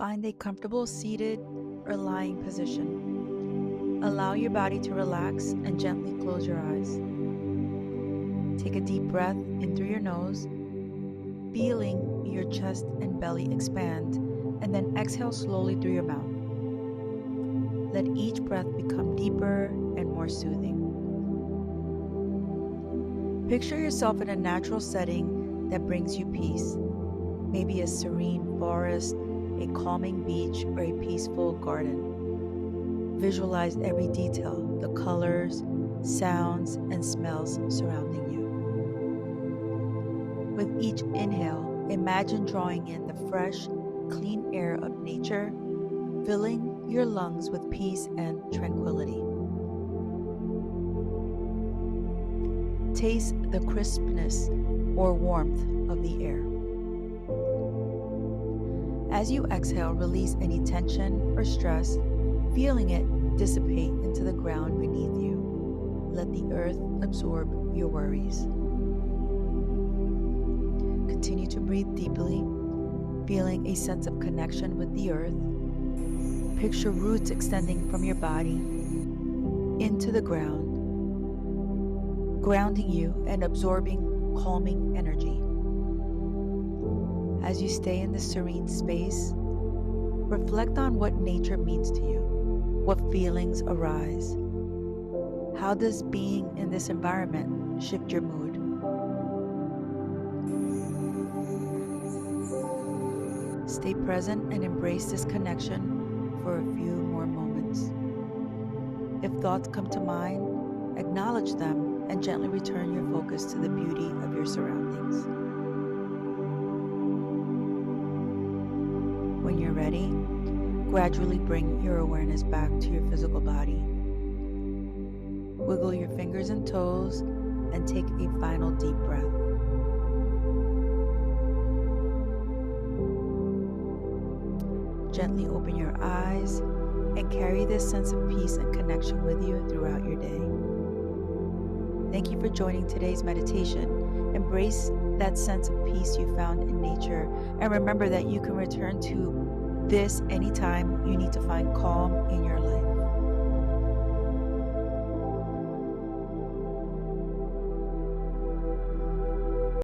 Find a comfortable seated or lying position. Allow your body to relax and gently close your eyes. Take a deep breath in through your nose, feeling your chest and belly expand, and then exhale slowly through your mouth. Let each breath become deeper and more soothing. Picture yourself in a natural setting that brings you peace, maybe a serene forest, a calming beach, or a peaceful garden. Visualize every detail, the colors, sounds, and smells surrounding you. With each inhale, imagine drawing in the fresh, clean air of nature, filling your lungs with peace and tranquility. Taste the crispness or warmth of the air. As you exhale, release any tension or stress, feeling it dissipate into the ground beneath you. Let the earth absorb your worries. Continue to breathe deeply, feeling a sense of connection with the earth. Picture roots extending from your body into the ground, grounding you and absorbing calming energy. As you stay in this serene space, reflect on what nature means to you. What feelings arise? How does being in this environment shift your mood? Stay present and embrace this connection for a few more moments. If thoughts come to mind, acknowledge them and gently return your focus to the beauty of your surroundings. When you're ready, gradually bring your awareness back to your physical body. Wiggle your fingers and toes and take a final deep breath. Gently open your eyes and carry this sense of peace and connection with you throughout your day. Thank you for joining today's meditation. Embrace that sense of peace you found in nature, and remember that you can return to this anytime you need to find calm in your life.